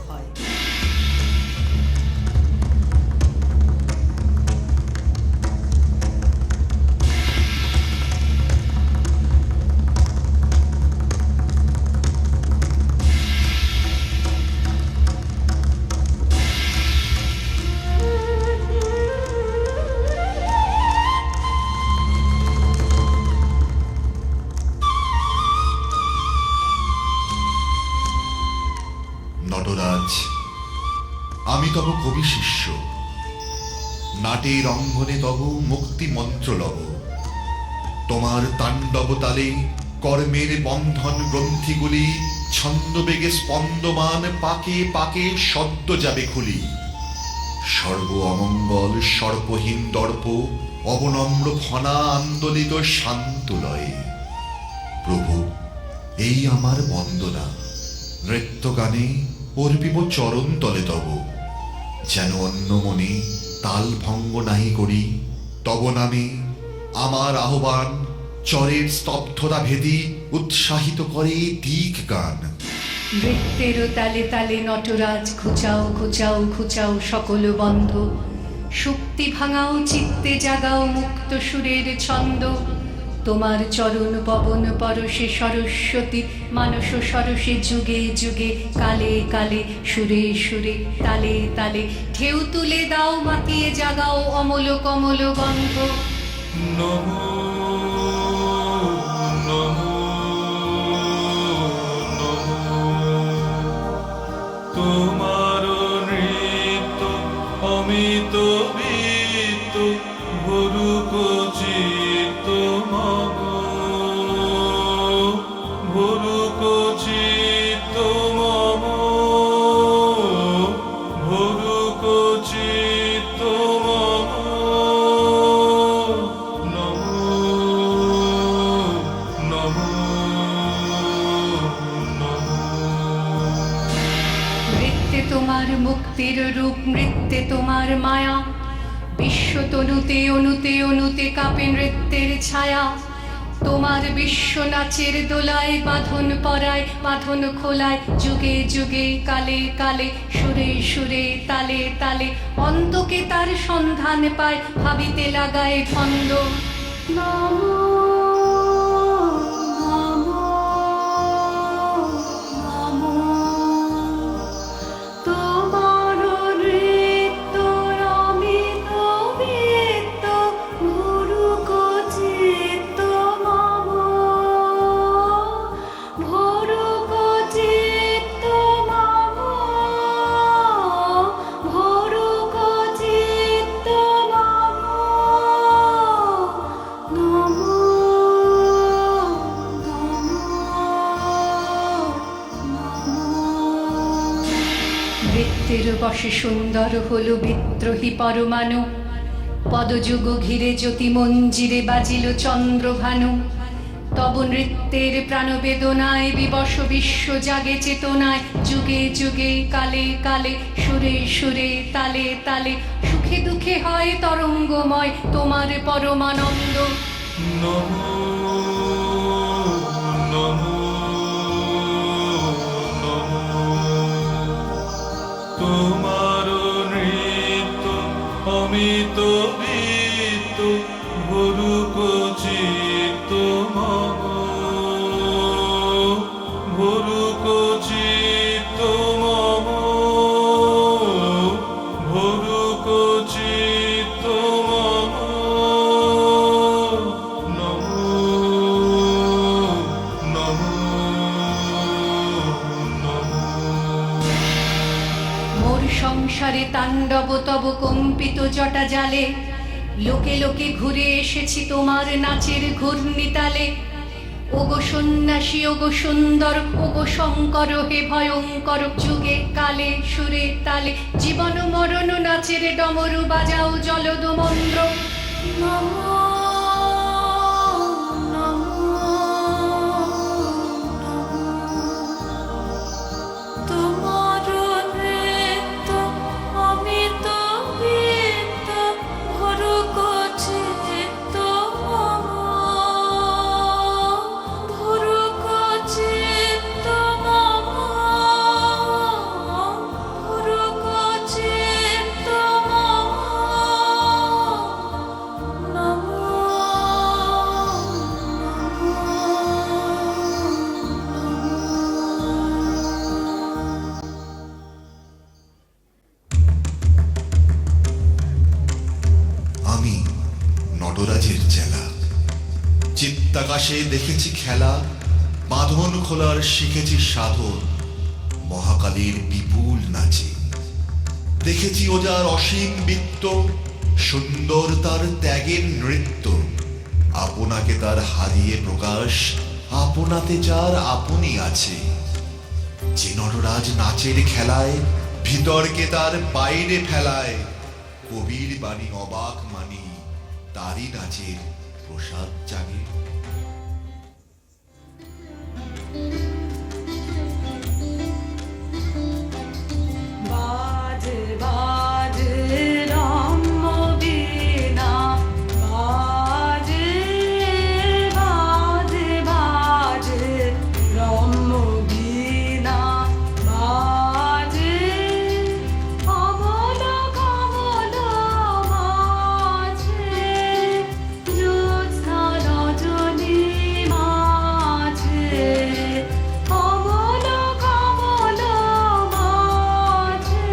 হয়। নটরাজ, আমি তব কবি শিষ্য, নাটের অঙ্গনে তব মুক্তি মন্ত্র লব। তোমার তাণ্ডব তালে কর্মের বন্ধন গ্রন্থিগুলি ছন্দবেগে স্পন্দমান পাকে পাকে সদ্য যাবে খুলি। সর্ব অমঙ্গল সর্পহীন দর্প অবনম্র ফনা আন্দোলিত শান্ত লয়ে। প্রভু, এই আমার বন্দনা, নৃত্য গানে অর্পিব চরণ তলে তব। যেন অন্য মনে তাল ভঙ্গ নাহি করি, তব নামে আমার আহ্বান চরের স্তব্ধতা ভেদি উৎসাহিত করে দিক গান। নৃত্যের তালে তালে নটরাজ খুচাও খুচাও খুচাও সকল বন্ধ, শুক্তি ভাঙাও চিত্তে জাগাও মুক্ত সুরের ছন্দ। তোমার চরণ পবন পরশে সরস্বতী মানস সরসে যুগে যুগে কালে কালে সুরে সুরে তালে তালে ঢেউ তুলে দাও মাতিয়ে জাগাও অমল কমল গন্ধ। নমো নমো নমো, তোমার নৃত্য অমিত বৃত্ত ভরুক চিত্ত মম, ভরুক চিত্ত মম, ভরুক চিত্ত মম। নমো নমো নমো। নৃত্যে তোমার মুক্তির রূপ, নৃত্যে তোমার মায়া, বিশ্ব তনুতে অনুতে অনুতে কাঁপে নৃত্যের ছায়া। তোমার বিশ্ব নাচের দোলায় বাঁধন পরায় বাঁধন খোলায় যুগে যুগে কালে কালে সুরে সুরে তালে তালে অন্তকে তার সন্ধান পায় ভাবিতে লাগায় ছন্দ। নমো নমো নমো, তোমার নৃত্য অমিত বৃত্ত ভরুক চিত্ত মম, ভরুক চিত্ত মম, ভরুক চিত্ত মম। নমো নৃত্যের বসে সুন্দর হলো বিদ্রোহী পরমাণু, পদযুগ ঘিরে জ্যোতি মঞ্জিরে বাজিল চন্দ্রভানু। তব নৃত্যের প্রাণবেদনায় বিবশ বিশ্ব জাগে চেতনায় যুগে যুগে কালে কালে সুরে সুরে তালে তালে সুখে দুঃখে হয় তরঙ্গময় তোমার পরমানন্দ। নমো নমো নমো, তোমার নৃত্য অমিত বৃত্ত ভরুক চিত্ত মম, ভরুক চিত্ত মম, ভরুক চিত্ত মম। নমো নমো নমো। মোর সংসারে তাণ্ডব তব কম্পিত জটা জালে, লোকে লোকে ঘুরে এসেছি তোমার নাচের ঘূর্ণিতালে। ওগো সন্ন্যাসী ওগো সুন্দর ওগো শঙ্কর হে ভয়ঙ্কর, যুগে কালে সুরে তালে জীবন মরণ নাচের ডমরু বাজাও জলদ মন্দ্র। নমো তোমার নৃত্য অমিত বৃত্ত ভরুক চিত্ত মম, ভরুক চিত্ত মম, নটরাজের চেলা। চিত্তাকাশে দেখেছি খেলা, বাঁধন খোলার শিখেছি সাধন মহাকালীর বিপুল নাচে। দেখেছি ওজার অসীম বৃত্ত, সুন্দর তার ত্যাগের নৃত্য। আপনাকে তার হারিয়ে প্রকাশ, আপনাতে যার আপনি আছে। যে নটরাজ নাচের খেলায় ভিতরকে তার বাইরে ফেলায়, কবির বাণী অবাক মানি তারই নাচের প্রসাদ জাগে। বাজে বাজে রম্য বীণা, বাজে বাজে বাজে রম্য বীণা, বাজে অমল কমল মাঝে, জ্যোৎস্না রজনী মাঝে, অমল কমল মাঝে,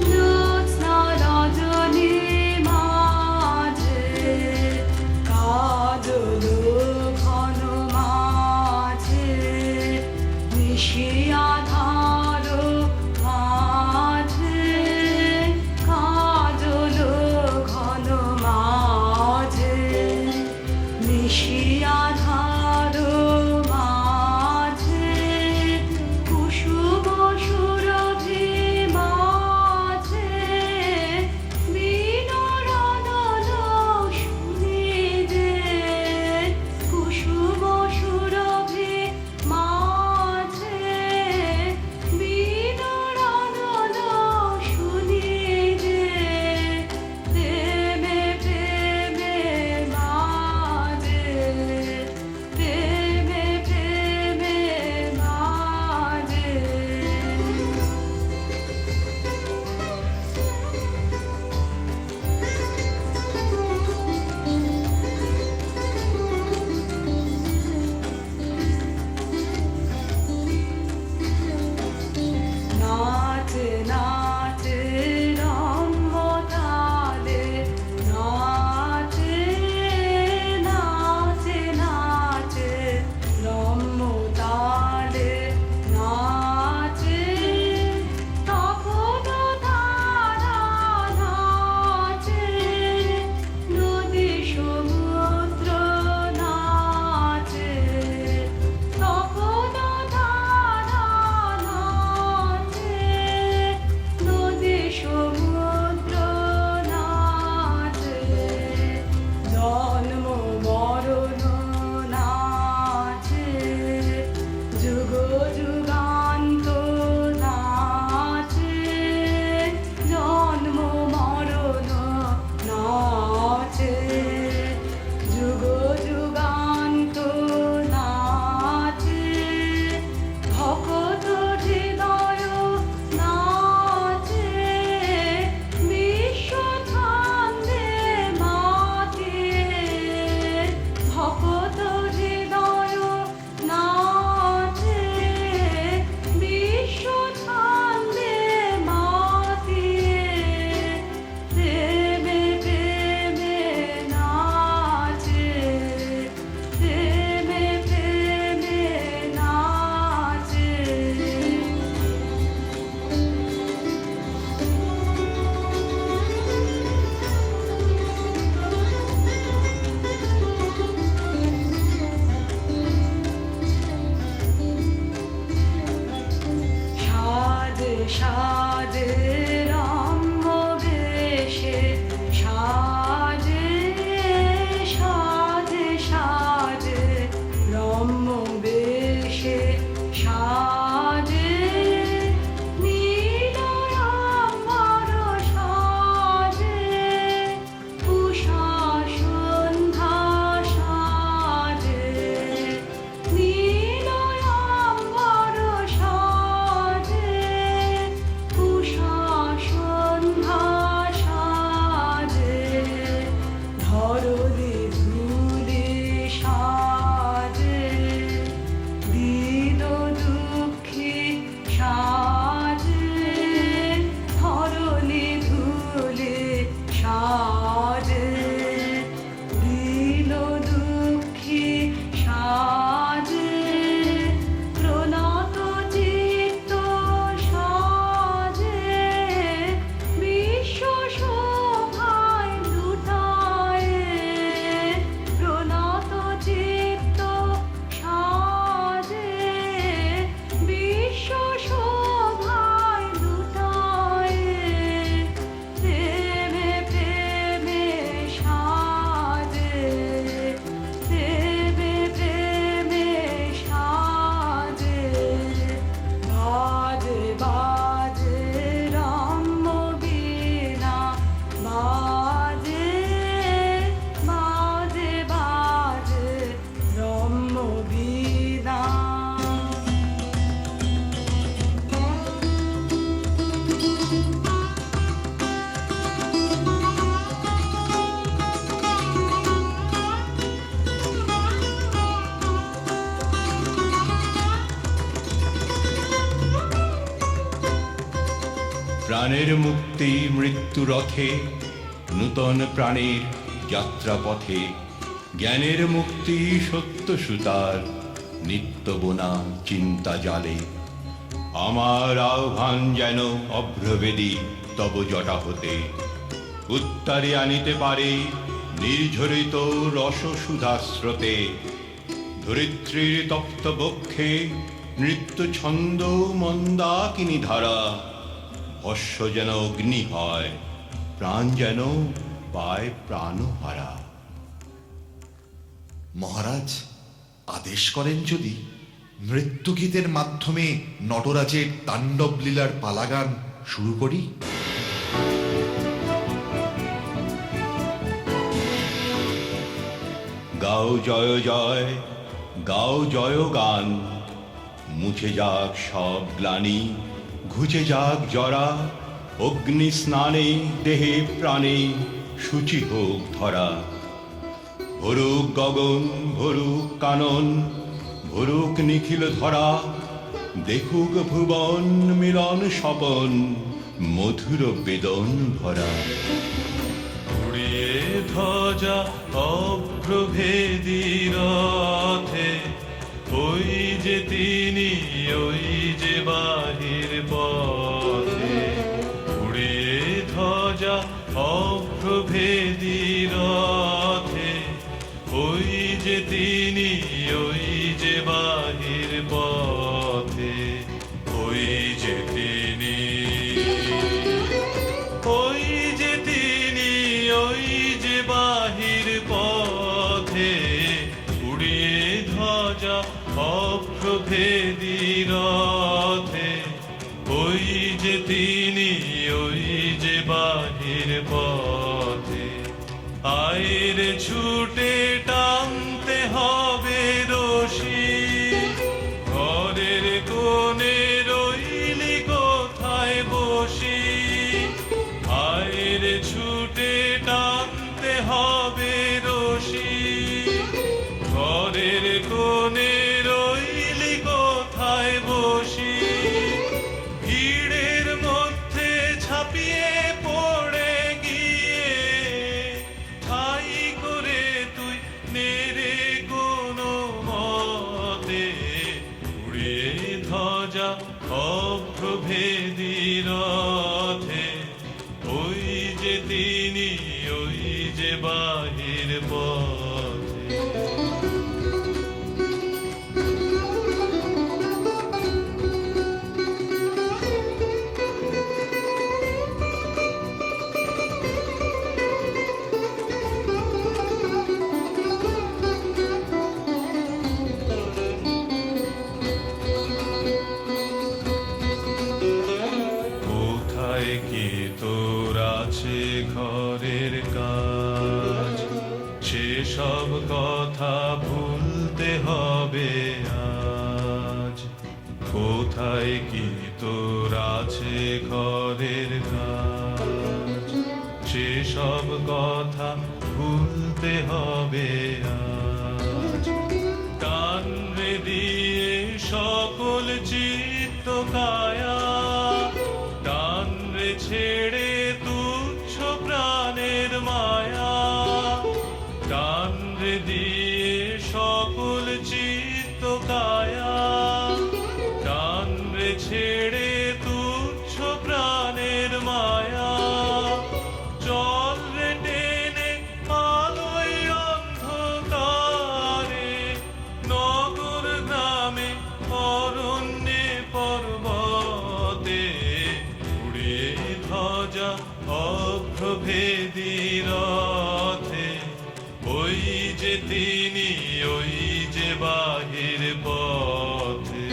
জ্যোৎস্না রজনী মাঝে, কাজল ঘন মাঝে, নিশি আধার মাঝে, কাজল ঘন মাঝে, নিশি আধার মাঝে, কুসুম সুরভি মাঝে, বীণারণন শুনিবে, কুসুম সুরভি মাঝে, বীণারণন শুনিবে, প্রেমে প্রেমে মাঝে, প্রেমে প্রেমে মাঝে। নাচে নাচে রম্য তালে, নাচে নাচে নাচে রম্য তালে, নাচে তপন ধারা নাচে, নদী সমুদ্র নাচে, তপন ধারা নাচে, নদী সমুদ্র নাচে, জন্ম মরণ নাচে, যুগ যুগান্ত নাচে, জন্ম মরণ নাচে, যুগ যুগান্ত নাচে, ভকত হৃদয় নাচে, বিশ্ব ছন্দে মাতিয়ে, ভকত হৃদয় নাচে, বিশ্ব ছন্দে মাতিয়ে, প্রেমে প্রেমে নাচে, প্রেমে প্রেমে নাচে। সাজে সাজে রম্য বেশে, সাজে সাজে সাজে রম্য বেশে, সাজে নীলাম্বর সাজে, উষা সন্ধ্যা সাজে, নীলাম্বর সাজে, উষা প্রাণের মুক্তি মৃত্যু রথে, নূতন প্রাণের যাত্রাপথে, জ্ঞানের মুক্তি সত্য সুতার, নিত্য বোনা চিন্তা জালে। আমার আহ্বান যেন অভ্রবেদী তব জটা হতে, উত্তারে আনিতে পারে নির্ঝরিত রস সুধাস্রোতে। ধরিত্রীর তপ্ত বক্ষে নৃত্য ছন্দ মন্দাকিনী ধারা, ভস্য যেন অগ্নি হয়, প্রাণ যেন পায় প্রাণহারা। মহারাজ আদেশ করেন যদি নৃত্যগীতের মাধ্যমে নটরাজের তাণ্ডব লীলার পালাগান শুরু করি। গাও জয় জয়, গাও জয় গান, মুছে যাক সব গ্লানি, ঘুচে যাক জরা, অগ্নি স্নানে দেহে প্রাণে সূচি হোক ধরা। ভরুক গগন, ভরুক কানন, ভরুক নিখিল ধরা, দেখুক ভুবন মিলন স্বপন, মধুর বেদন ভরা। উড়িয়ে ধ্বজা অভ্রভেদী রথে, ওই যে তিনি, ওই যে বাহির পথে। উড়িয়ে ধ্বজা অভ্রভেদী রথে, ওই যে তিনি, ওই যে বাহির পথে। ওই যে তিনি, ওই যে তিনি, ওই যে বাহির পথে। উড়িয়ে ধ্বজা অভ্রভেদী রথে, ওই যে তিনি, ওই যে বাহির পথে। আইরে ছুটে টানতে হবে রশি, ঘরের কোণে রইলি কোথায় বসি। আইরে ছুটে টানতে হবে রশি, ঘরের কোণে রইলি কোথায় বসি। ভিড়ের মধ্যে ঝাঁপিয়ে পড়ে গিয়ে, ঠাই করে তুই নেড়ে কোনো মতে। উড়িয়ে ধ্বজা অভ্রভেদী রথে, ওই যে তিনি, ওই যে বাহির পথে। কোথায় কি তোর আছে ঘরের কাজ, সেসব কথা ভুলতে হবে আজ। কোথায় কি তোর আছে ঘরের কাজ, সেসব কথা ভুলতে হবে আজ। কান রে দিয়ে সকল চিত্ত কায়া, টান রে ছেড়ে তুচ্ছ প্রাণের মায়া। টান রে দিয়ে সকল চিত্ত কায়া, টান রে ছেড়ে তুচ্ছ প্রাণের মায়া। চল রে টেনে আলোয় অন্ধকারে, নগর গ্রামে অরণ্যে পর্বতে। উড়িয়ে ধ্বজা অভ্রভেদী রথে, ওই যে তিনি, ওই যে বাহির পথে।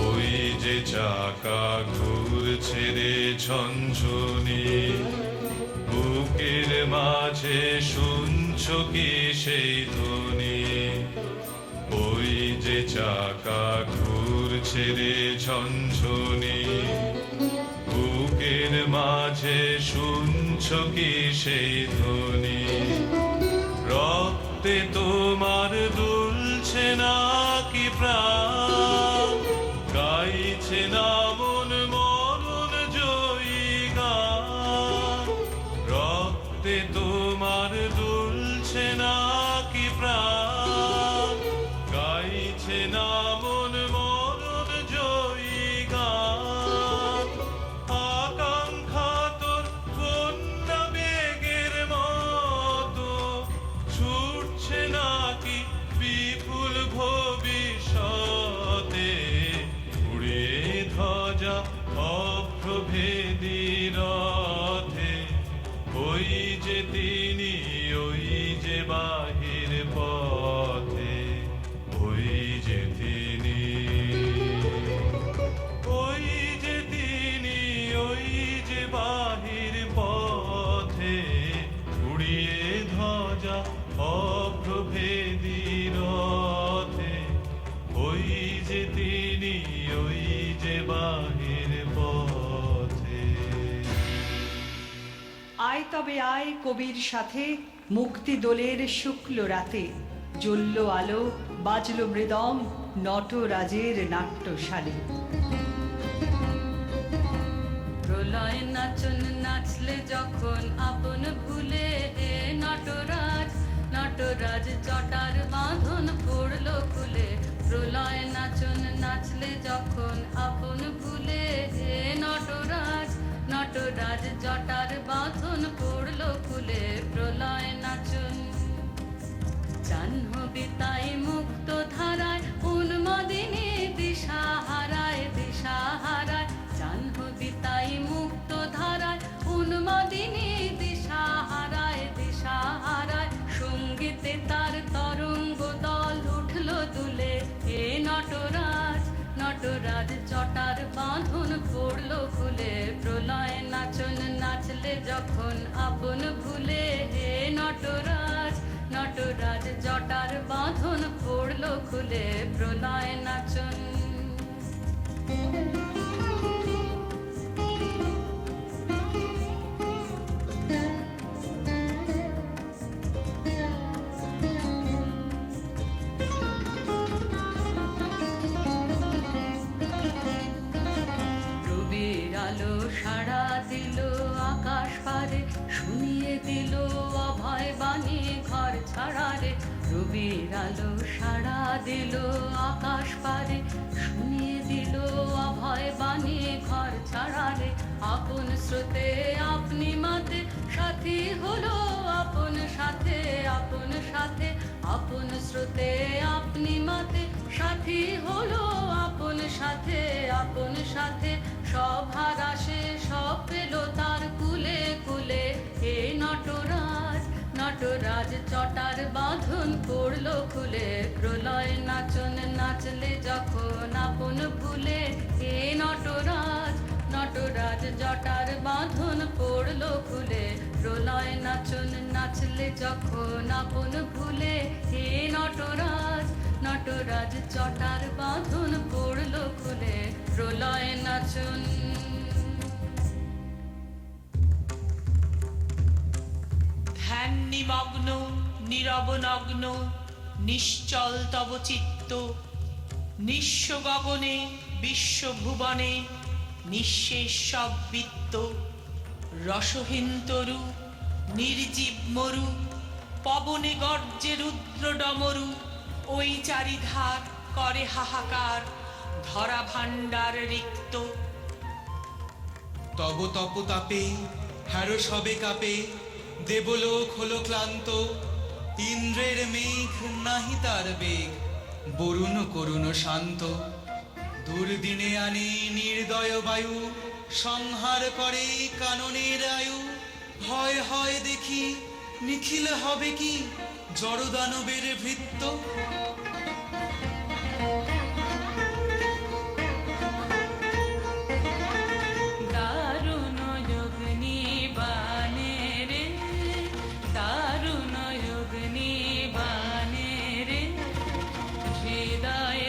ওই যে চাকা ঘুরছে রে ঝনঝনি, বুকের মাঝে শুনছ কি সেই ধ্বনি। যে চাকা ঘুরছে রে ঝনঝনি, বুকের মাঝে শুনছ কি সেই ধ্বনি? রক্তে তোমার দুলছে না কি প্রাণ, গাইছে না মন মরণ জয়ী গান? রক্তে তোমার দুলছে না কি প্রাণ, গাইছে না মন মরণ জয়ী গান? আকাঙ্ক্ষা তোর কন্যা বেগের মতো ছুটছে নাকি বিপুল ভবিষ্যতে? উড়িয়ে ধ্বজা অপ্রভেদী রথে, ওই যে তিনি, ওই যে বাহির পথে, ওই যে তিনি, ওই যে তিনি, ওই যে বাহির পথে, উড়িয়ে ধ্বজা অপ্রভেদী রথে, ওই যে তিনি, ওই যে বাহির পথে। আয় তবে আয় কবির সাথে, মুক্তি দোলের শুক্ল রাতে, জ্বলল আলো, বাজল মৃদং, নটরাজের নাট্যশালে। প্রলয় নাচন নাচলে যখন আপন ভুলে, হে নটরাজ, নটরাজ জটার বাঁধন পড়ল খুলে। প্রলয় নাচন নাচলে যখন আপন ভুলে, হে নটরাজ, নটরাজ জটার বাঁধন পড়ল খুলে। প্রলয় নাচন জাহ্নবী তাই মুক্ত ধারায়, উন্মাদিনী দিশা হারায়, দিশা হারায়। জাহ্নবী তাই মুক্ত ধারায়, উন্মাদিনী দিশা হারায়, দিশা হারায়। সঙ্গীতে তার তরঙ্গ দল উঠল দুলে, হে নটরাজ, নটরাজ জটার বাঁধন পড়ল খুলে। প্রলয় নাচন নাচলে যখন আপন ভুলে, হে নটরাজ, নটরাজ জটার বাঁধন পড়ল খুলে। প্রলয় নাচন রবির আলো সাড়া দিল আকাশ পারে, শুনিয়ে দিল অভয় বাণী ঘর ছাড়া রে। রবির আলো সাড়া দিল আকাশ পারে, শুনিয়ে দিল অভয় বাণী ঘর ছাড়া রে। আপন স্রোতে আপনি মাতে সাথী হলো, আপন সাথে, আপন সাথে। আপন স্রোতে আপনি মাতে সাথী হলো, আপন সাথে, আপন সাথে। সব হারাসে সব পেল তার কুলে কুলে, হে নটরাজ, নটরাজ জটার বাঁধন পড়ল খুলে। প্রলয় নাচন নাচলে যখন আপন ভুলে, হে নটরাজ, নটরাজ জটার বাঁধন পড়ল খুলে। প্রলয় নাচন নাচলে যখন আপন ভুলে, হে নটরাজ, নটরাজ জটার বাঁধন পড়ল খুলে। প্রলয় নাচন ধ্যান নিমগ্ন নীরব নগ্ন, নিশ্চল তব চিত্ত। নিঃস্ব গগনে বিশ্বভুবনে, নিঃশেষ সব বৃত্ত। রসহীন তরু নির্জীব মরু, পবনে গর্জে রুদ্র ডমরু। ওই চারিধার করে হাহাকার, ধরা ভাণ্ডার রিক্ত। তব তপতাপে হ্যারো সবে কাপে, দেবলোক হলো ক্লান্ত। ইন্দ্রের মেঘ নাহি তার বেগ, বরুণ করুণ শান্ত। দুর্দিনে আনে নির্দয় বায়ু, সংহার করে কাননের আয়ু। ভয় হয় দেখি নিখিল হবে কি, জড়দানবের ভৃত্য। দারুণ যোগ নিবানে রে, দারুণ যোগ নিবানে রে। হৃদয়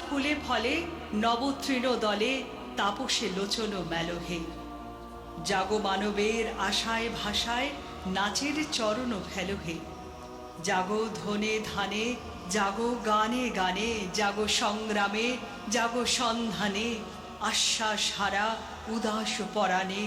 ফুলে ফলে নবতৃণ দলে তাপসে লোচন মেলহে। জাগো মানবের আশায় ভাষায় নাচের চরণ ফেলহে। জাগো ধনে ধানে, জাগো গানে গানে, জাগো সংগ্রামে, জাগো সন্ধানে, আশ্বাস হারা উদাস পরাণে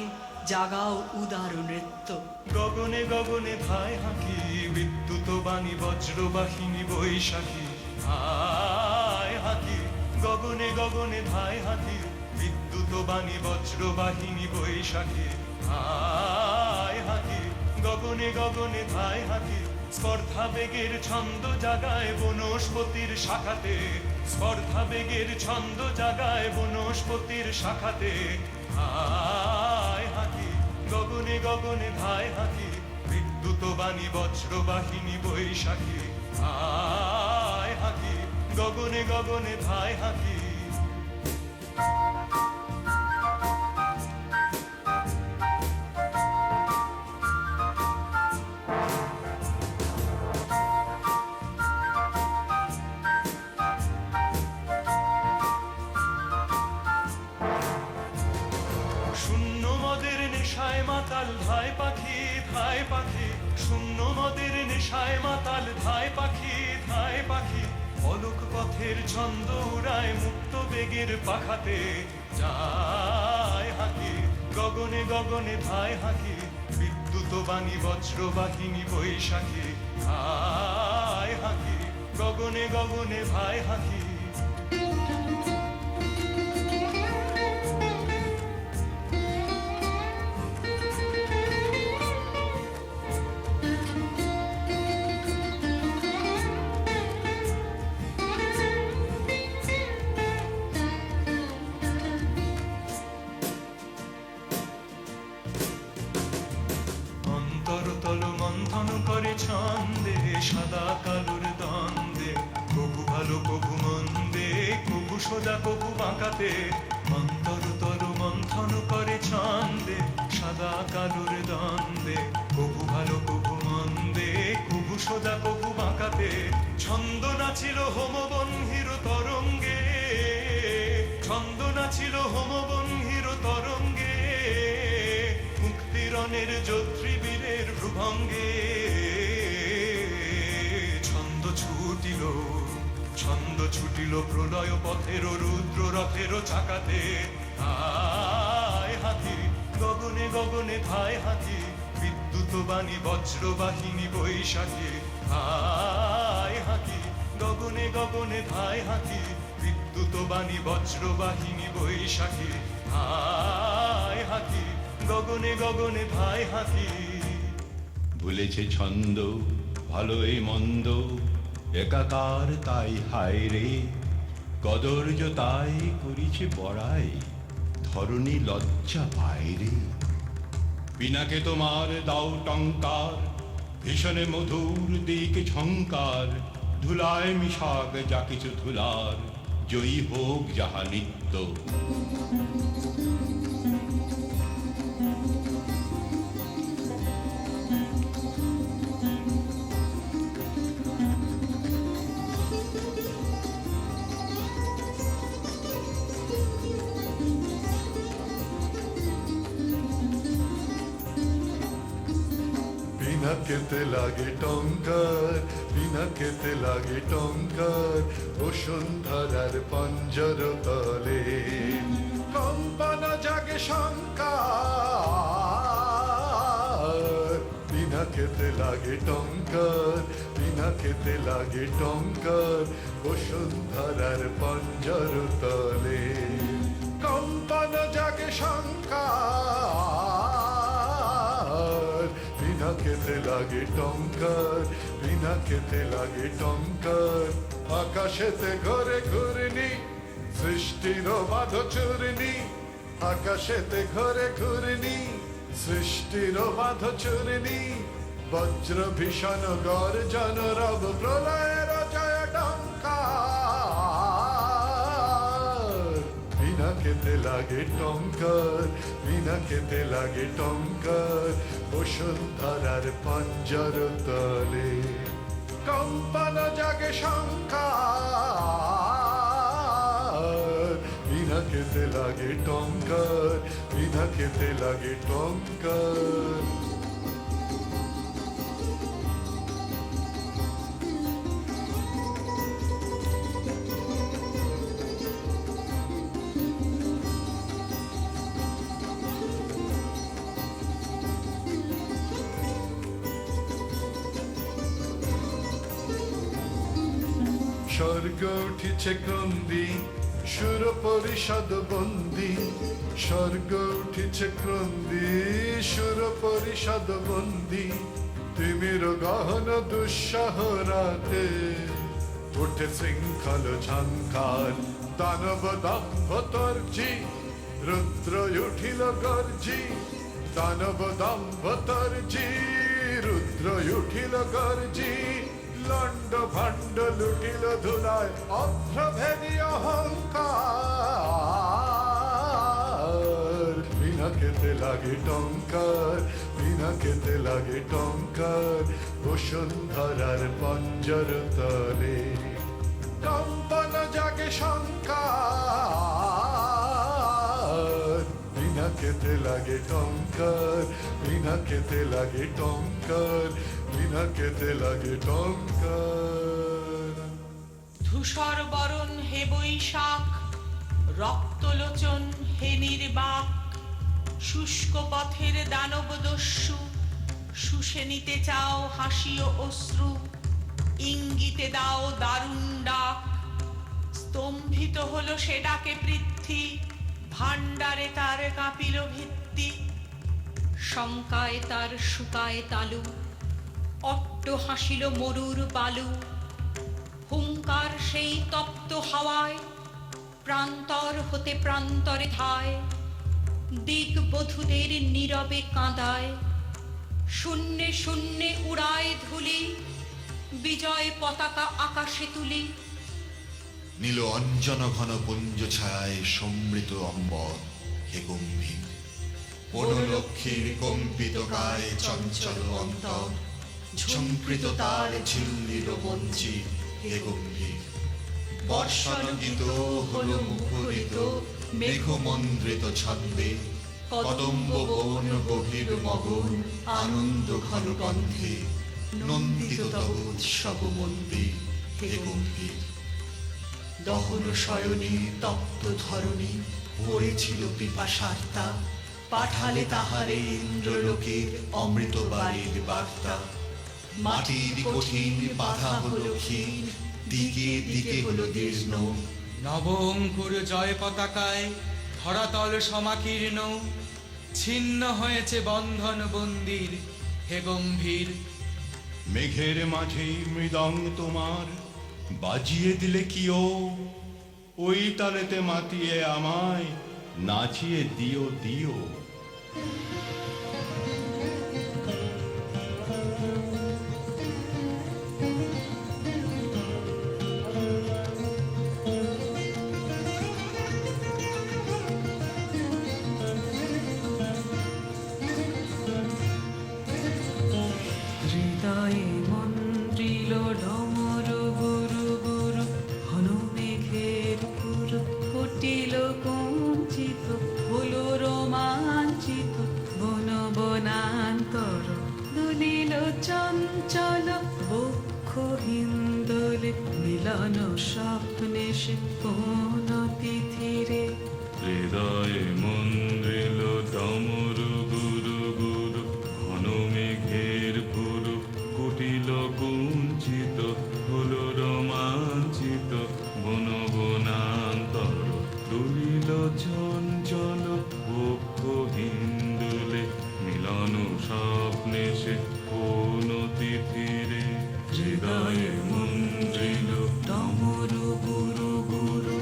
জাগাও উদার নৃত্য। গগনে গগনে ধায় হাঁকি, বিদ্যুৎ বাণী বজ্রবাহিনী বৈশাখী। হায় হাঁকি, গগনে গগনে ধায় হাঁকি, বিদ্যুৎ বাণী বজ্রবাহিনী বৈশাখী। হায় হাঁকি, গগনে গগনে ধায় হাঁকি, স্পর্ধা বেগের ছন্দ জাগায় বনস্পতির শাখাতে। স্পর্ধা বেগের ছন্দ জাগায় বনস্পতির শাখাতে। হায় হাঁকি, গগনে গগনে ধায় হাঁকি, বিদ্যুৎ বাণী বজ্রবাহিনী বৈশাখী। হায় হাঁকি, গগনে গগনে ধায় হাঁকি। শূন্য মদের নেশায় মাতাল ধায় পাখি, ধায় পাখি। শূন্য মদের নেশায় মাতাল ধায় পাখি, ধায় পাখি। অলোক পথের ছন্দ উড়ায় মুক্ত বেগের পাখাতে। যায় হাঁকি, গগনে গগনে ধায় হাঁকি, বিদ্যুৎ বাণী বজ্রবাহিনী বৈশাখী। হায় হাঁকি, গগনে গগনে ধায় হাঁকি। অন্তরতল মন্থন করে ছন্দে, সাদা কালোর দ্বন্দ্বে। কবু ভালো কবু মন্দে, কবু সোজা কবু বাঁকাতে। অন্তরতল মন্থন করে ছন্দে, সাদা কালোর দ্বন্দ্বে। কবু ভালো কবু মন্দে, কবু সোজা কবু বাঁকাতে। ছন্দ নাছিল হোমবহ্নির তরঙ্গে, ছন্দ নাছিল হোমবহ্নির তরঙ্গে। মুক্তিরণের যোদ্ধৃ বীরের ভ্রুভঙ্গে। ছন্দ ছুটিল, ছন্দ ছুটিল প্রলয় পথের রুদ্র রথের চাকাতে। হায় হাঁকি, গগনে গগনে ধায় হাঁকি, বিদ্যুৎ বাণী বজ্রবাহিনী বৈশাখী। হায় হাঁকি, গগনে গগনে ধায় হাঁকি, বিদ্যুৎ বাণী বজ্রবাহিনী বৈশাখী। হায় হাঁকি, গগনে গগনে ধায় হাঁকি। ভুলেছে ছন্দ ভালো এই মন্দ, একাকার তাই হায় রে। কদর্য তাই করিছে বড়াই, ধরণী লজ্জা পায় রে। পিনাকে তোমার দাও টঙ্কার, ভীষণে মধুর দিকে ঝঙ্কার। ধুলায় মিশাক যা কিছু ধুলার, জয়ী হোক যাহা নিত্য। পিনাকেতে লাগে টঙ্কার, পিনাকেতে লাগে টঙ্কার, বসুন্ধরার পঞ্জর তলে। কম্পন জাগে শঙ্কার, পিনাকেতে লাগে টঙ্কার, পিনাকেতে লাগে টঙ্কার, বসুন্ধরার পঞ্জর তলে। কম্পন জাগে শঙ্কার, পিনাকেতে লাগে টঙ্কার, পিনাকেতে লাগে টঙ্কার। আকাশেতে ঘরে ঘুরনি, সৃষ্টির বাঁধ চূর্ণি। আকাশেতে ঘরে ঘুরনি, সৃষ্টির বাঁধ চূর্ণি। বজ্র ভীষণ গর্জন রব প্রলয়ের জয় টঙ্কার। পিনাকেতে লাগে টঙ্কার, পিনাকেতে লাগে টঙ্কার, বসুন্ধরার পঞ্জর তলে। কম্পন জাগে শঙ্কার, বিনা খেতে লাগে টঙ্কার, বিনা খেতে লাগে টঙ্কার। স্বর্গ উঠিছে ক্রন্দি সুর পরিষদ বন্দি, স্বর্গ উঠিছে ক্রন্দি সুর পরিষদ বন্দি। তিমির গহন দুঃসহ রাতে উঠে শৃঙ্খল ঝঙ্কার, দানব দম্ভ তর্জি রুদ্র উঠিল গর্জি, দানব দম্ভ তর্জি রুদ্র উঠিল গর্জি। লন্ড ভণ্ড লুটিল ধুলায় অভ্রভেদী অহংকার, বিনা খেতে লাগে টঙ্কার, বিনা খেতে লাগে টঙ্কার। বসুন্ধরার পঞ্জর তলে কম্পন জাগে শঙ্কার, বিনা খেতে লাগে টঙ্কার, বিনা খেতে লাগে টঙ্কার, বিনা খেতে লাগে টঙ্কার। ধূসর বরণ হে বৈশাখ, রক্তলোচন হে নির্বাক, শুষ্ক পথের দানব দস্যু, শুষে নিতে চাও হাসি ও অশ্রু, ইঙ্গিতে দাও দারুণ ডাক। স্তম্ভিত হলো সে ডাকে পৃথ্বী, ভাণ্ডারে তার কাঁপিল ভিত্তি। শঙ্কায় তার শুকায় তালু, অট্ট হাসিল মরুর বালু। হুঙ্কার সেই তপ্ত হাওয়ায়, প্রান্তর হতে প্রান্তরে ধায়। দিক বধূদের নীরবে কাঁদায়, শূন্যে শূন্যে উড়ায় ধুলি, বিজয় পতাকা আকাশে তুলি। নীল অঞ্জন ঘন পুঞ্জ ছায় সমৃত অম্বর হে গম্ভীর, বনলক্ষ্মীর কম্পিত কায় চঞ্চল অন্তর, ঝঙ্কৃত তার ঝিল্লির বঞ্চি হে গম্ভীর। বর্ষানুগীত হল মুখরিত মেঘমন্দ্রিত ছন্দে, কদম্ব বন গভীর মগন আনন্দ ঘন গন্ধে। নন্দিত তব উৎসব মন্দির হে গম্ভীর। দহন শয়নী তপ্ত ধরণী পড়েছিল পিপাসার্তা, পাঠালে তাহারে ইন্দ্রলোকের অমৃত বাড়ির বার্তা। মাটির কঠিন বাধা হলো ক্ষীণ, দিকে দিকে হলো দীর্ণ। নবঙ্কুর জয় পতাকায় ধরাতল সমাকীর্ণ, ছিন্ন হয়েছে বন্ধন বন্দির হে গম্ভীর। মেঘের মাঝে মৃদং তোমার বাজিয়ে দিলে কিও, ওই তালেতে মাতিয়ে আমায় নাচিয়ে দিও দিও। হৃদয়ে মন্ত্রিল ডমর গুরু গুরু, ঘন মেঘের পুর ফুটিল কুঞ্চিত, হলো রোমাঞ্চিত বন বনান্তর। দুলিল চঞ্চল বক্ষ হিন্দোলে, মিলন স্বপ্নে সে কোন তিথিরে। হৃদয়ে মন্দ্রিল ডমর গুরু গুরু, ঘন মেঘের পুরু কুটিল কুঞ্চিত, হল রোমাঞ্চিত বন বনান্তর। দুলিল চঞ্চল বক্ষ হিন্দুলে, মিলন স্বপ্নে সে কোন তিথিরে। হৃদয়ে মন্দ্রিল ডমর গুরু গুরু।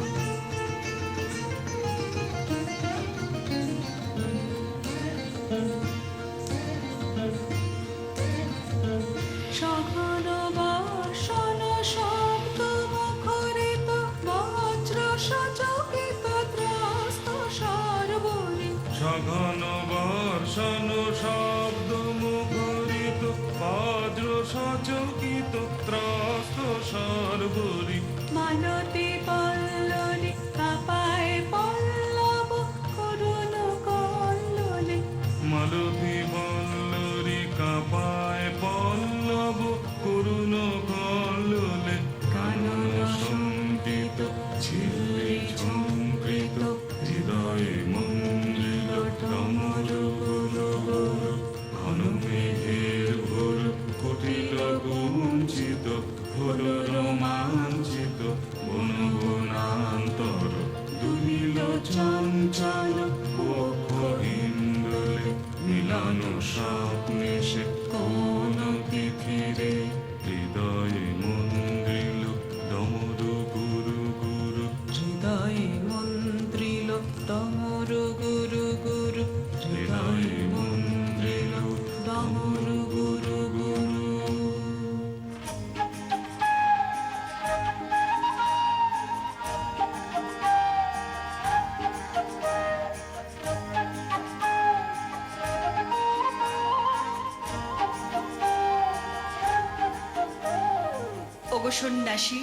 ওগো সন্ন্যাসী,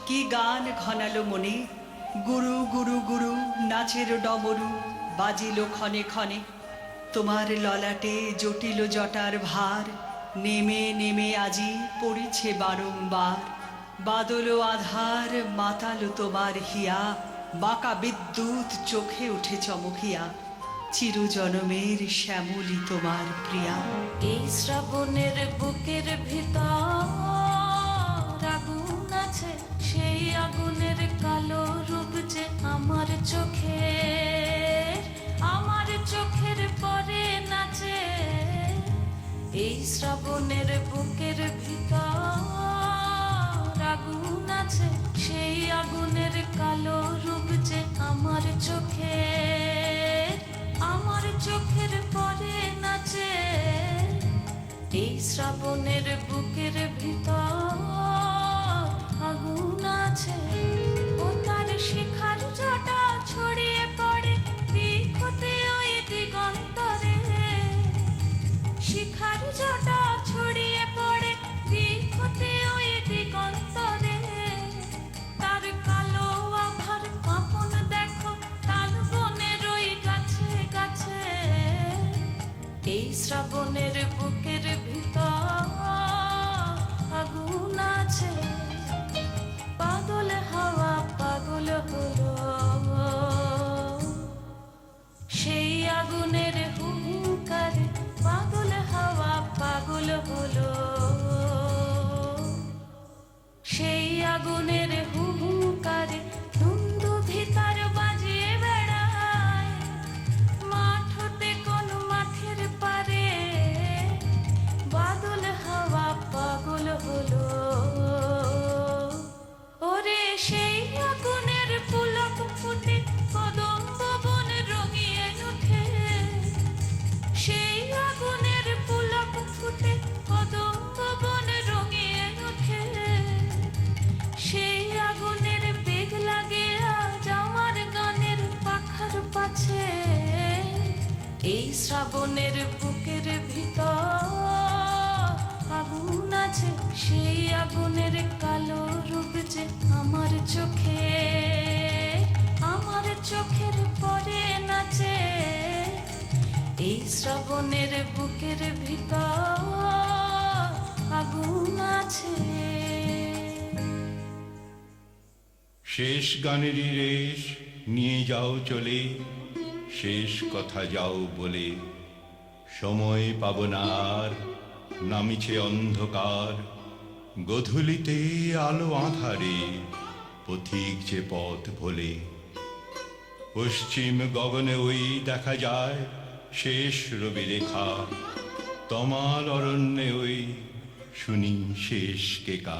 কি গান ঘনালো মনে, গুরু গুরু গুরু নাচের ডমরু বাজিল ক্ষণে ক্ষণে। তোমার ললাটে জটিল জটার ভার নেমে নেমে আজি পড়িছে বারংবার। বাদল আধার মাতালো তোমার হিয়া, বাঁকা বিদ্যুৎ চোখে উঠে চমকিয়া। চিরজনমের শ্যামলী তোমার প্রিয়া। এই শ্রাবণের বুকের ভিতর আগুন আছে, সেই আগুনের কালো রূপ যে আমার চোখের পরে নাচে। এই শ্রাবণের বুকের ভিতর আগুন আছে, সেই আগুনের কালো রূপ যে আমার চোখের পরে নাচে। এই শ্রাবণের বুকের ভিতর আগুন আছে, ও তার শিখার জটা ছড়িয়ে পড়ে দিক হতে ওই দিগন্তরে। শিখার জটা ছড়িয়ে পড়ে দিক হতে ওই দিগন্তরে। তার কালো আভার কাঁপন দেখো তাল বনের ওই গাছে গাছে। এই শ্রাবণের বুকের ভিতর আগুন আছে, পাগল হাওয়া পাগল হলো, সেই আগুনের হুঙ্কারে পাগল হাওয়া পাগল হলো। সেই আগুনের হুঙ্কারে ধুন্দু ভিতর বাজিয়ে বেড়ায়, মাঠ হতে কোন মাঠের পারে বাদল হাওয়া পাগল হলো। ওরে সেই আগুনের পুলক ফুটে কদম্ব বন রঙিয়ে ওঠে। সেই আগুনের পুলক ফুটে কদম্ব বন রঙিয়ে ওঠে। সেই আগুনের বেগ লাগে আজ আমার গানের পাখার পাছে। এই শ্রাবণের বুকের ভিতর আগুন আছে, সেই আগুনের কালো রূপ যে আমার চোখের পরে নাচে। এই শ্রাবণের বুকের ভিতর আগুন আছে। শেষ গানেরই রেশ নিয়ে যাও চলে, শেষ কথা যাও বলে। সময় পাব না আর, নামিছে অন্ধকার। গধূলিতে আলো আঁধারে পথিক যে পথ ভোলে। পশ্চিম গগনে ওই দেখা যায় শেষ রবি রেখা। তমাল অরণ্যে ওই শুনি শেষ কেকা।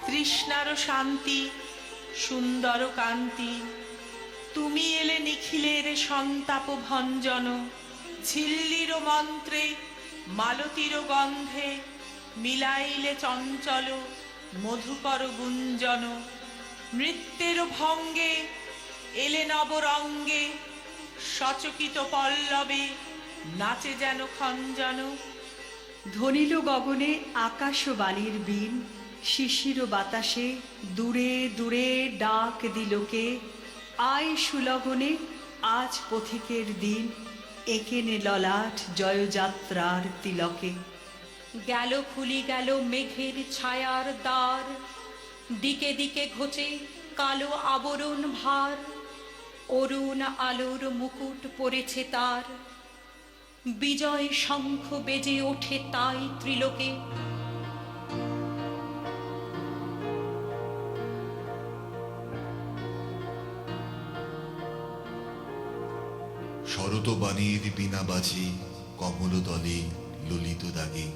তৃষ্ণার শান্তি সুন্দর কান্তি, তুমি এলে নিখিলের সন্তাপ ভঞ্জন। ঝিল্লির মন্ত্রে মালতীর গন্ধে মিলাইলে চঞ্চল মধুকর গুঞ্জন। নৃত্যের ভঙ্গে এলে নবরঙ্গে, সচকিত পল্লবে নাচে যেন খঞ্জন। ধনিল গগনে আকাশবাণীর বীণ, শিশির বাতাসে দূরে দূরে ডাক দিলকে। আয় সুলগনে আজ পথিকের দিন, এঁকেনে ললাট জয়যাত্রার তিলকে। গেল খুলি গেল মেঘের ছায়ার দ্বার, দিকে দিকে ঘোচে কালো আবরণ ভার। অরুণ আলোর মুকুট পড়েছে তার, বিজয় শঙ্খ বেজে ওঠে তাই ত্রিলোকে। শরতবাণীর বীণা বাজে কমলতলে ললিত দাগে।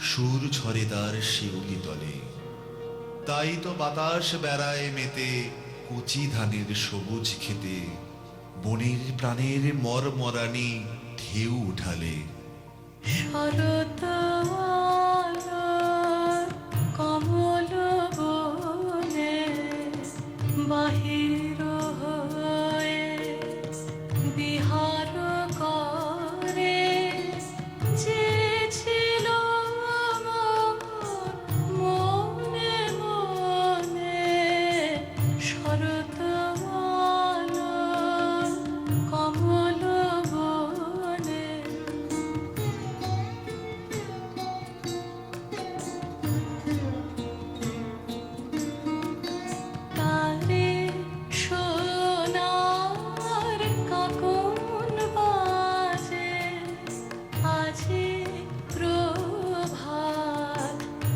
সুর ঝরে তার শিউলি তলে, তাই তো বাতাস বেড়ায় মেতে কচি ধানের সবুজ খেতে। বনের প্রাণের মরমরানি ঢেউ উঠালে। শরৎ আলোর কমল বনে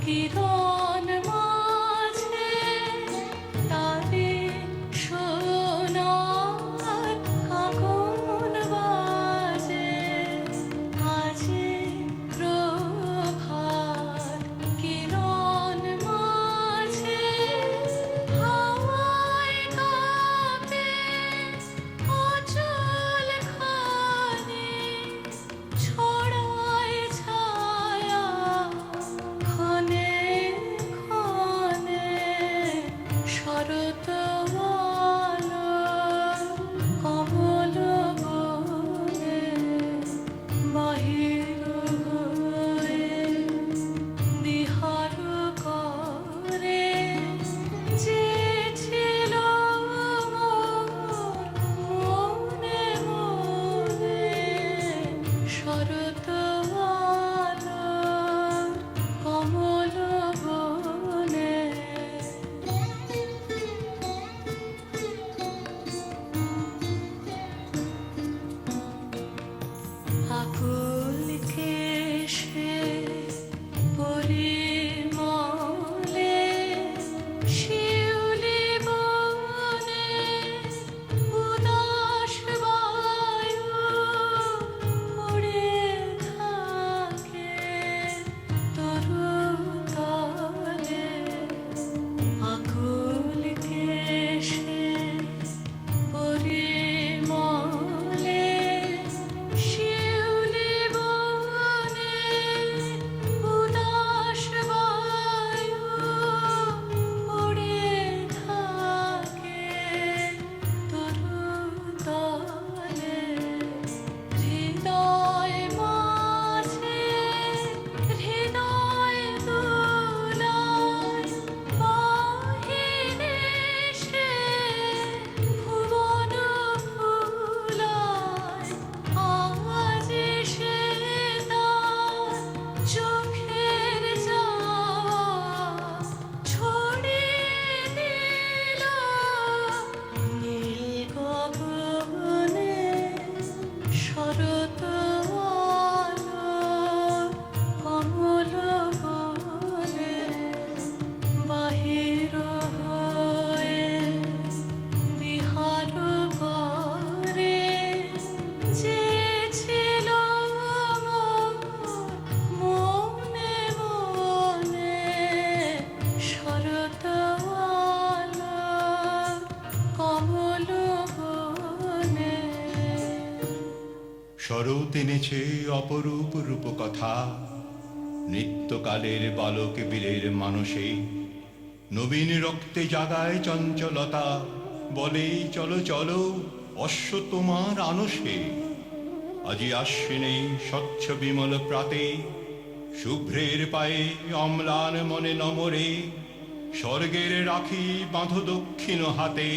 কিরণ মাঝে তারে সোনার আগুন বাজে আজি প্রভাত কিরণ মাঝে হাওয়ায় কাঁপে অচল খানি ছড়ায় ছায়া ক্ষণে ক্ষণে শরৎ আলো কমল বনে বাহির হয়ে বিহার করে যে ছিল মোর মনে মনে শরৎ আলো কমল বনে আকুল কেশে পরিমলে শিউলি বনে উদাস বায়ু উড়ে থাকে তরু তলে আকুল কেশে পরিমলে শিউলি বনে উদাস বায়ু উড়ে থাকে তরু তলে হৃদয় মাঝে হৃদয় দোলায় বাহিরে সে ভুবন ভুলায় আজ সে তার চোখের যাওয়া ছড়িয়ে দিল নীল গগনে শরৎ আলো কমল বনে বাহির হয়ে বিহার করে যে ছিল মোর মনে মনে শরৎ আলো কমল বনে শরৎ এনেছে অপরূপ রূপকথা নিত্যকালের বালক বীরের মানসে নবীন রক্তে জাগায় চঞ্চলতা বলে চলো চলো অশ্ব তোমার আনসে আজি আশ্বিনে স্বচ্ছ বিমল প্রাতে শুভ্রের পায়ে অম্লান মনে নমরে স্বর্গের রাখি বাঁধো দক্ষিণ হাতে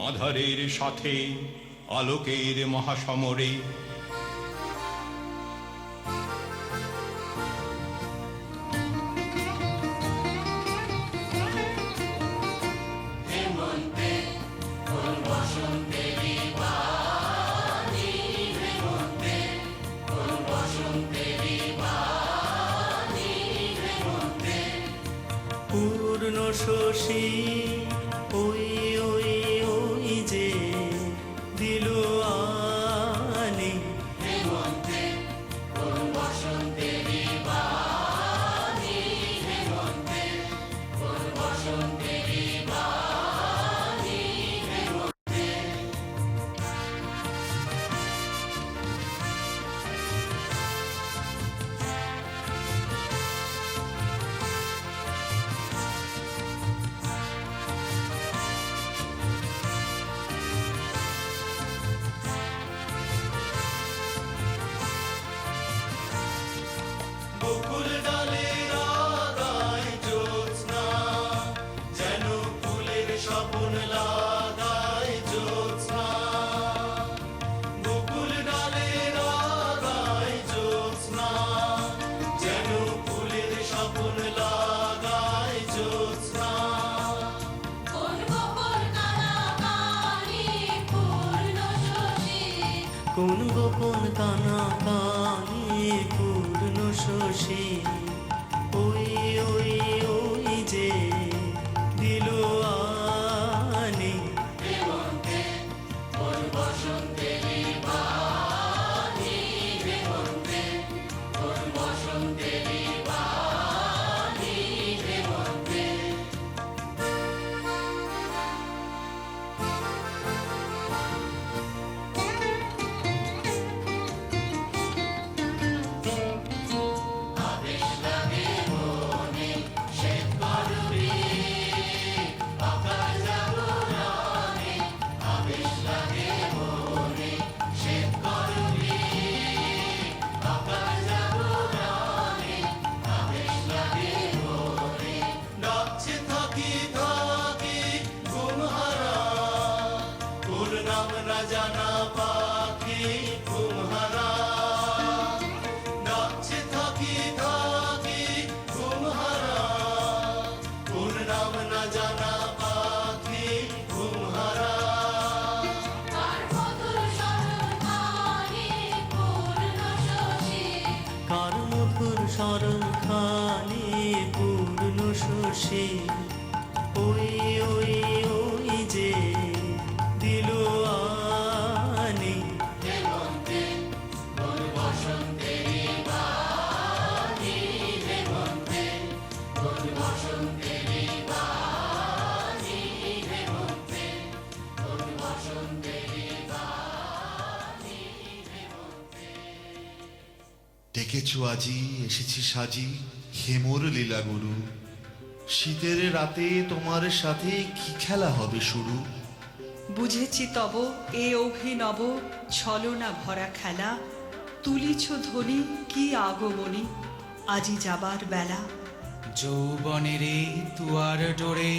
আধারের সাথে আলোকের মহাসমরে পূর্ণ শশী ওই ওই ওই যে দিল আনি বকুল ডালে রাগায় জ্যোৎস্না যেন ফুলের স্বপন লাগায় জ্যোৎস্না বকুল ডালে রাগায় জ্যোৎস্না যেন ফুলের স্বপন লাগায় জ্যোৎস্না কোন গোপন কানা কানি পূর্ণ শশী ওই ওই দেখেছো আজি এসেছি সাজি হেমোর লীলা গুরু, শীতের রাতে তোমার সাথে কি খেলা হবে শুরু। বুঝেছি তব এ অভিনব ছলনা ভরা খেলা, তুলিছ ধ্বনি কি আগমনী, আজি যাবার বেলা। যৌবনেরে তুয়ার ডোরে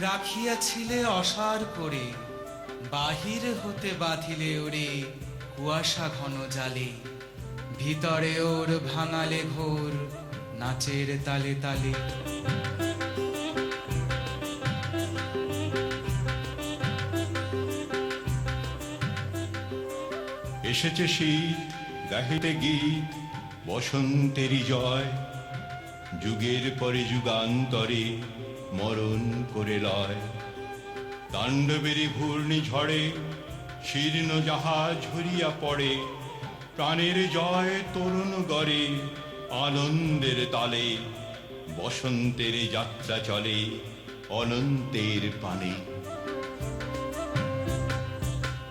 রাখিয়াছিলে অসার করে, বাহির হতে বাঁধিলে ওরে কুয়াশা ঘন জালে, ভিতরে ওর ভাঙালে ঘোর নাচের তালে তালে। এসেছে শীত গাহিতে গীত বসন্তেরই জয়, যুগের পরে যুগান্তরে মরণ করে লয়। তাণ্ডবেরই ঘূর্ণি ঝড়ে শীর্ণ জাহাজ ঝরিয়া পড়ে, প্রাণের জয় তরুণ গড়ে আনন্দের তালে, বসন্তের যাত্রা চলে অনন্তের পানে।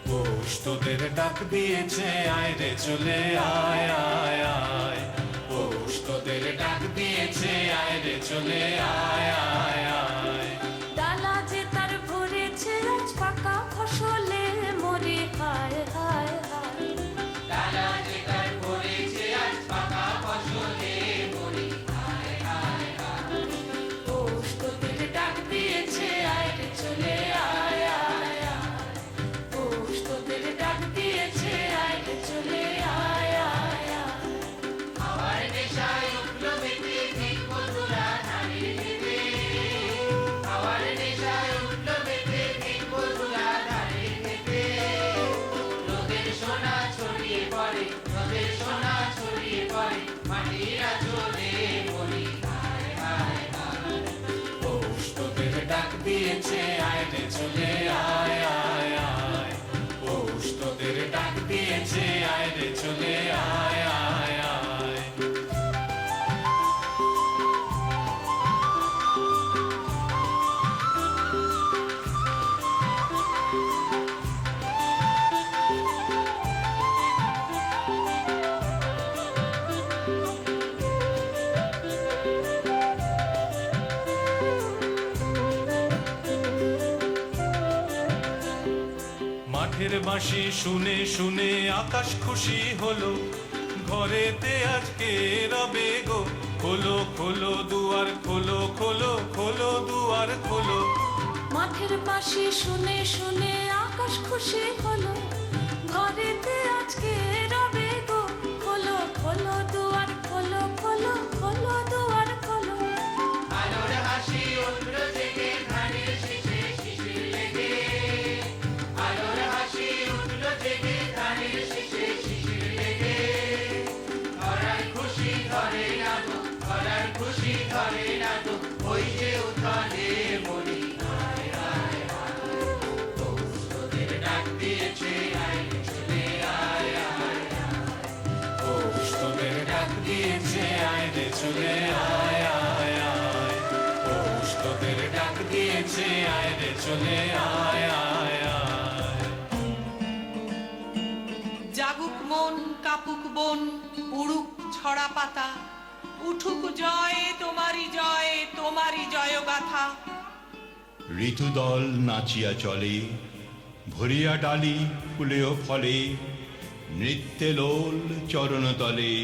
পৌষ তোদের ডাক দিয়েছে আয় রে চলে আয় আয় আয়, পৌষ তোদের ডাক দিয়েছে আয় রে চলে আয় আয় আয়। ডালা যে তার ভরেছে আজ পাকা ফসলে মরে হায় হায় হায়। ডালা যে তার পড়েছে আজ পাকা ফসলে মরি হায় হায় হায়। পৌষ তোদের ডাক দিয়েছে আয় রে চলে আয় আয় আয়। পৌষ তোদের ডাক দিয়েছে আয় রে চলে আয় আয় আয়। আমার নেশায় উঠলো মেতে ঠিক বন্ধুরা ধারে খেতে, আমার নেশায় উঠলো মেতে ঠিক বন্ধুরা ধারে খেতে। রোদের সোনা ছড়িয়ে পড়ে, রোদের সোনা ছড়িয়ে পড়ে, মাটিরা চলে মরি হায় হায় হায়। পৌষ তোদের ডাক দিয়েছে আয় রে চলে আয় আয় আয়, পৌষ তোদের ডাক দিয়েছে আয় রে চলে আয় আয় আয়। মাঠের বাঁশি শুনে শুনে আকাশ খুশি হলো, ঘরেতে আজকে রবে গো খোলো খোলো দুয়ার খোলো খোলো খোলো দুয়ার খোলো। মাঠের পাশে শুনে শুনে আকাশ খুশি হলো, ঘরেতে আজকে রবে গো খোলো খোলো দুয়ার খোলো খোলো খোলো দুয়ার খোলো। আলোর হাসি উঠলো জেগে ধানের শীষে শিশির লেগে, আলোর হাসি উঠলো জেগে ধানের শীষে শিশির লেগে। ধরার খুশি ধরে না গো, ধরার খুশি ধরে না গো, ওই যে উঠানে মরি হায় হায় হায়। পৌষ তোদের ডাক দিয়েছে আয় রে চলে আয় আয় আয়, পৌষ তোদের ডাক দিয়েছে আয় রে চলে আয় আয় আয়, পৌষ তোদের ডাক দিয়েছে আয় রে চলে আয় আয় আয়। জাগুক মন কাপুক বন উড়ুক ছড়া পাতা, উঠুক জয় তোমারই জয় গাথা। ঋতুদল নাচিয়া চলে ভরিয়া ডালি ফুলেও ফলে, নৃত্যে লোল চরণতলে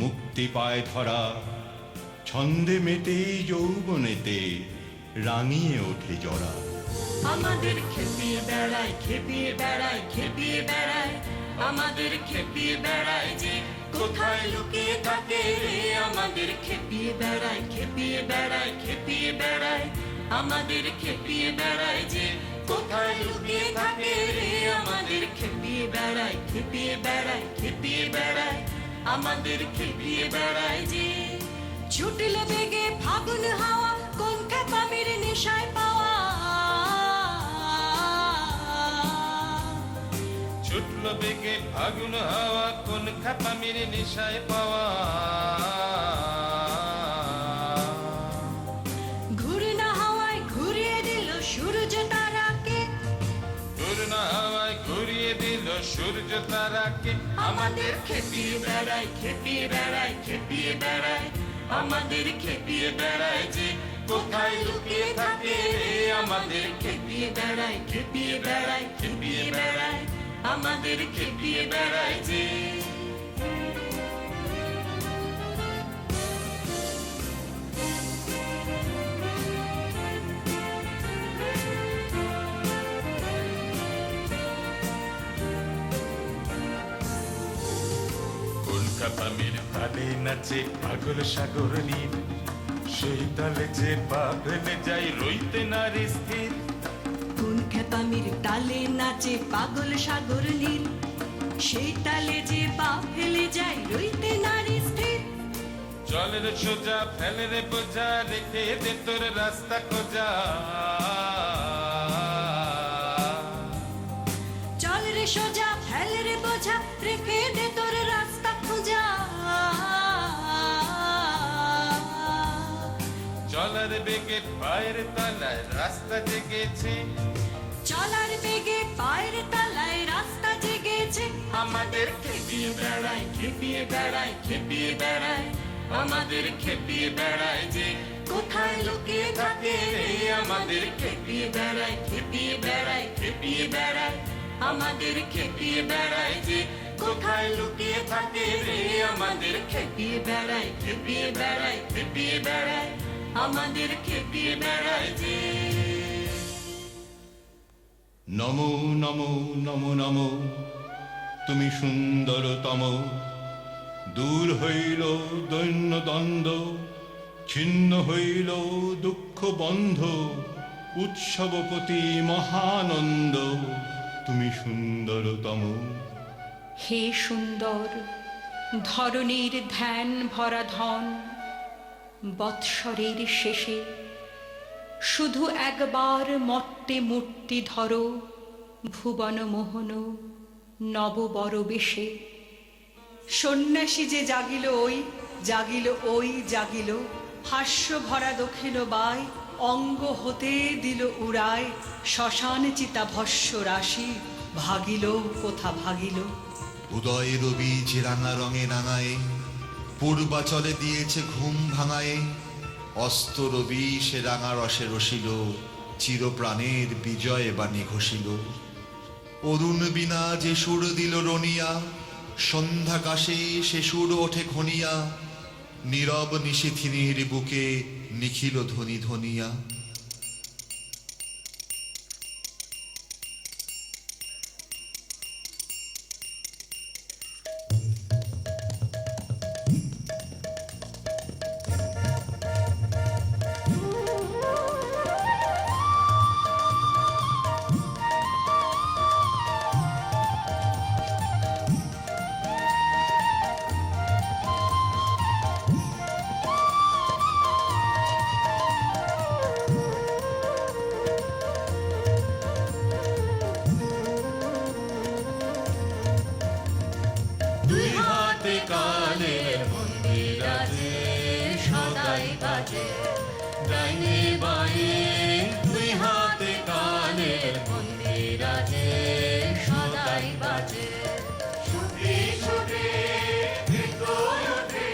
মুক্তি পায় ধরা, ছন্দে মেতে যৌবনেতে রাঙিয়ে ওঠে জরা। আমাদের খেপিয়ে বেড়ায় খেপিয়ে বেড়ায় খেপিয়ে বেড়ায়, আমাদের খেপিয়ে বেড়ায় যে কোথায় লুকিয়ে থাকে রে। আমাদের খেপিয়ে বেড়ায় খেপিয়ে বেড়ায় খেপিয়ে বেড়ায়, আমাদের খেপিয়ে বেড়ায় যে কোথায় লুকিয়ে থাকে রে। আমাদের খেপিয়ে বেড়ায় খেপিয়ে বেড়ায় খেপিয়ে বেড়ায়, আমাদের খেপিয়ে বেড়ায় যে। ছুটিল বেগে ফাগুন হাওয়া কোন খেপামির নেশায় পাওয়া, ছুটলো বেগে ফাগুন হাওয়া কোন খাপামির নেশায় পাওয়া। ঘুরনা হাওয়ায় ঘুরিয়ে দিল সূর্য তারাকে, ঘূর্ণা হাওয়ায় ঘুরিয়ে দিল সূর্য তারাকে। আমাদের খেপিয়ে বেড়ায় খেপিয়ে বেড়ায় খেপিয়ে বেড়ায় আমাদের খেপিয়ে বেড়ায় যে কোথায় লুকিয়ে থাকে রে আমাদের খেপিয়ে বেড়ায় খেপিয়ে বেড়ায় খেপিয়ে বেড়ায় আমাদের খেপিয়ে বেড়ায় যে কলকাতা মের তালে নাচে পাগল সাগর নীল সেই তালে যে পা ফেলে যাই রইতে নারী স্থির কোন খেপামির তালে নাচে পাগল সাগর নীল সেই তালে যে পা ফেলে যায় রইতে নারী স্থির জলের সোজা ফেলে রে বোঝা রেখে দে তোর রাস্তা খোঁজা চল রে সোজা ফেলে রে বোঝা রেখে দে তোর রাস্তা খোঁজা চলার বেগে পায়ের তলায় রাস্তা জেগেছে চলার বেগে পায়ের তালায় রাস্তা জেগেছে আমাদের খেপিয়ে বেড়ায় খেপিয়ে বেড়ায় খেপিয়ে বেড়ায় আমাদের খেপিয়ে বেড়ায় যে কোথায় লুকিয়ে থাকে রে আমাদের খেপিয়ে বেড়ায় খেপিয়ে বেড়ায় খেপিয়ে বেড়ায় আমাদের খেপিয়ে বেড়ায় যে কোথায় লুকিয়ে থাকে রে আমাদের খেপিয়ে বেড়ায় খেপিয়ে বেড়ায় খেপিয়ে বেড়ায় আমাদের খেপিয়ে বেড়ায় যে নমো নমো নমো নমো তুমি সুন্দরতম দূর হইল দৈন্য দ্বন্দ্ব ছিন্ন হইল দুঃখ বন্ধ উৎসবপতি মহানন্দ তুমি সুন্দরতম হে সুন্দর ধরণীর ধ্যান ভরা ধন বৎসরের শেষে শুধু একবার মর্তে মূর্তি ধরো ভুবন মোহন নব বড় বেশে সন্ন্যাসী যে জাগিল ওই জাগিল ওই জাগিল হাস্য ভরা দক্ষিণ বাই অঙ্গ হতে দিল উড়ায় শ্মশান চিতা ভস্য রাশি ভাগিল কোথা ভাগিল উদয় রবি যে রাঙা রঙে রাঙায় পূর্বাচলে দিয়েছে ঘুম ভাঙায় অস্ত রবি সে রাঙা রসে রসিল চিরপ্রাণের বিজয় বাণী ঘোষিল অরুণ বিনা যে সুর দিল রনিয়া সন্ধ্যাকাশে সে সুর ওঠে ঘনিয়া নীরব নিশিথিনীর বুকে নিখিল ধ্বনি ধ্বনিয়া দুই হাতে কানের মন্দির আছে সদাই বাজে ডাইনে বাঁয়ে দুই হাতে কানের মন্দির আছে সদাই বাজে ছুটি ছুটি নিত্য ওঠে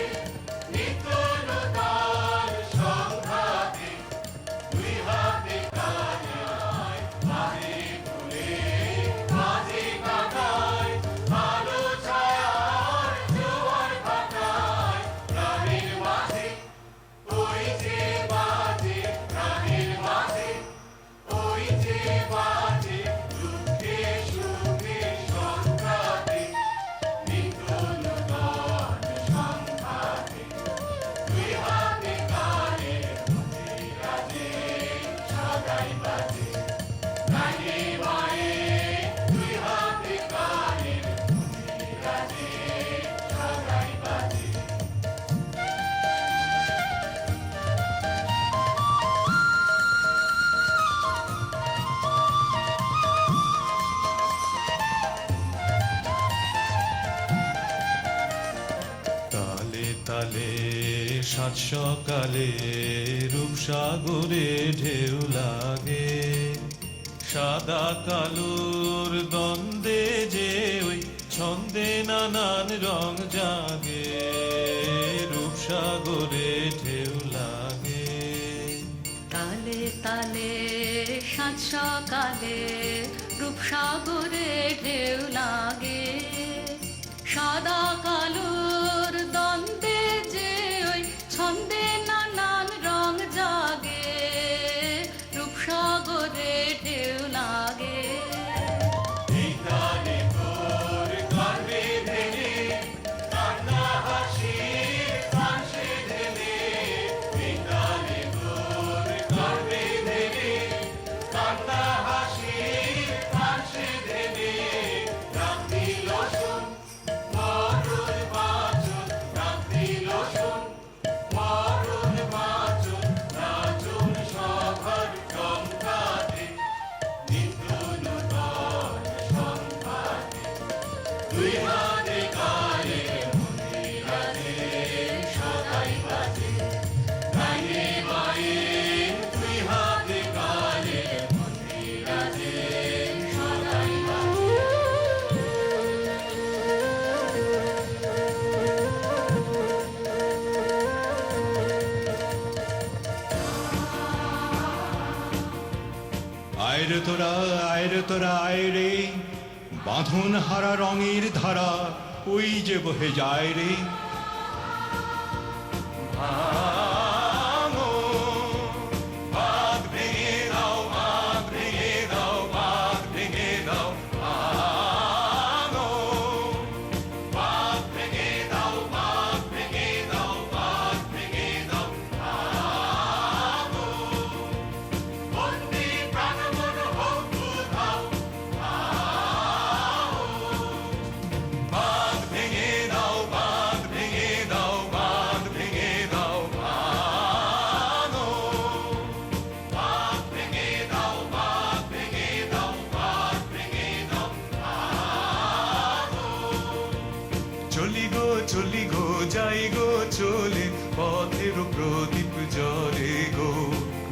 নিত্য নতার সংঘাতে দুই হাতে কানে আয় বাজে ফুলে বাজে কাকায় আলো ছায়ার জোয়ার ভাটায় প্রাণের মাঝে ওই যে বাজে প্রাণের মাঝে ওই যে বাজে দুঃখে সুখে সংঘাতে নিত্য নূতন সংঘাতে দুই হাতে কানের মন্দির আছে সদাই বাজে ডাইনে বাঁয়ে দুই হাতে কানের মন্দির আছে সদাই বাজে তালে তালে সাত সকালে রূপসাগরে ঢেউ লাগে সাদা কালোর দ্বন্দ্বে যে ওই ছন্দে নানান রং জাগে, রূপসাগরে ঢেউ লাগে। তালে তালে সাত সকালে রূপসাগরে ঢেউ লাগে, সাদা কালোর দ্বন্দ্বে যে ওই ছন্দে নানান রং জাগে, রূপসাগরে ঢেউ লাগে। আয়রে তোরা আয়রে তোরা আয়রে, বাঁধন হারা রঙের ধারা ওই যে বহে যায় রে। ভাঙো, বাঁধ ভেঙে দাও, বাঁধ ভেঙে দাও, বাঁধ ভেঙে দাও। ভাঙো, বাঁধ ভেঙে দাও, বাঁধ ভেঙে দাও, বাঁধ ভেঙে দাও। ভাঙো, বন্দী প্রাণমন হোক উধাও। বাঁধ ভেঙে দাও, বাঁধ ভেঙে দাও, বাঁধ ভেঙে দাও। ভাঙো, বাঁধ ভেঙে দাও, বাঁধ ভেঙে দাও, বাঁধ ভেঙে দাও। চলি গো চলি গো যাই গো চলে, পথের প্রদীপ জলে গো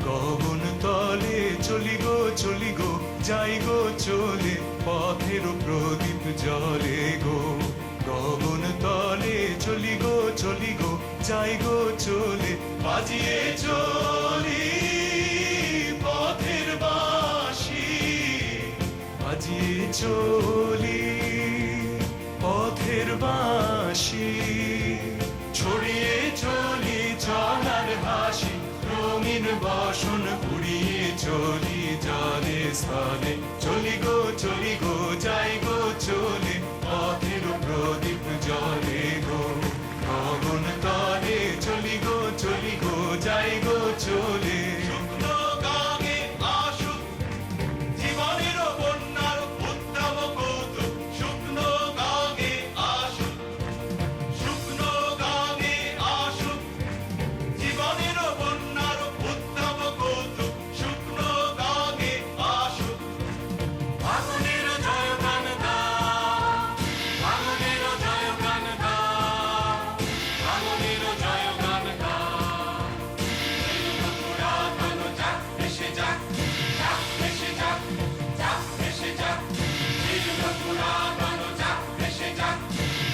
গগন তলে। চলি গো চলি গো যাই গো চলে, পথের প্রদীপ জলে গো গগন তলে। চলি গো চলি গো যাই গো চলে, বাজিয়ে চলি পথের বাঁশি, বাজিয়ে চলি পথের বাঁশি। ছড়িয়ে চলি চলার হাসি, রঙিন বসন উড়িয়ে চলি জলে স্থলে। চলি গো চলি গো যাই গো চলে, পথের প্রদীপ জলে গো গগন তলে। চলি গো চলি গো যাই গো চলে। শুকনো গাঙে আসুক জীবনের বন্যার উত্তম কৌতুক। শুকনো গাঙে আসুক, শুকনো গাঙে আসুক জীবনের বন্যার উত্তম কৌতুক। শুকনো গাঙে আসুক। আগুনের জয় গান গা, আগুনের জয় গান গা, আগুনের জয় গান গা। পুরাতন যাক ভেসে যাক, যাক ভেসে যাক, যাক ভেসে যাক। জীর্ণ পুরাতন যাক ভেসে যাক,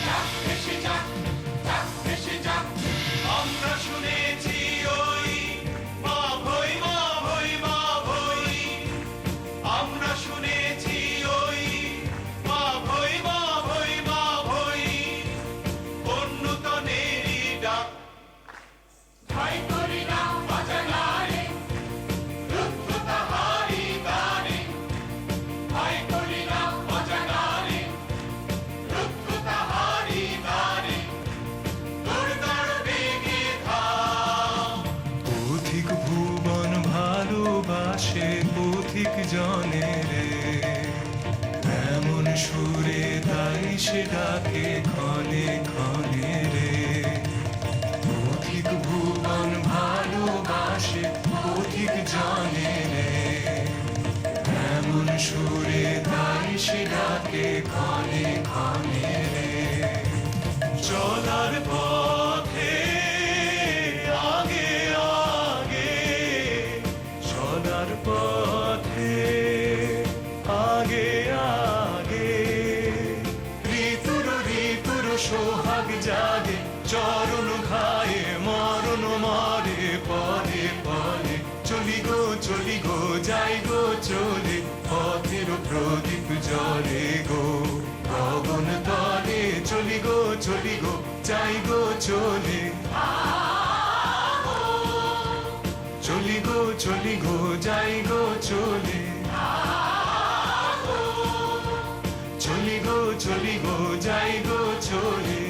যাক ভেসে যাক, যাক ভেসে যাক। আমরা শুনেছি ওই মা ভৈ মা ভৈ মা ভৈ, আমরা শুনেছি ওই মা ভৈ মা ভৈ মা ভৈ। অন্যতনেরই ডাক ঠাই করি না বাজানারে, রুদ্ধ তাহারি গানে। ঠাই করি না বাজানারে, রুদ্ধ তাহারি গানে। দুর্গার বেগে ধাম। পথিক ভুবন ভালোবাসে পথিক জনে রে, এমন সুরে তাই সে ডাকে ক্ষণে ক্ষণে রে। পথিক ভুবন ভালোবাসে পথিক জনে রে, এমন সুরে তাই সে ডাকে ক্ষণে ক্ষণে রে। চলার পথে আগে আগে, চলার পথে আগে আগে। ঋতু পরে চলি গো যাই গো চলে পথের প্রদীপ জলে গো গগন তলে চলি গো যাই গো চলে চলি গো যাই গো চলে চলি গো যাই গো চলে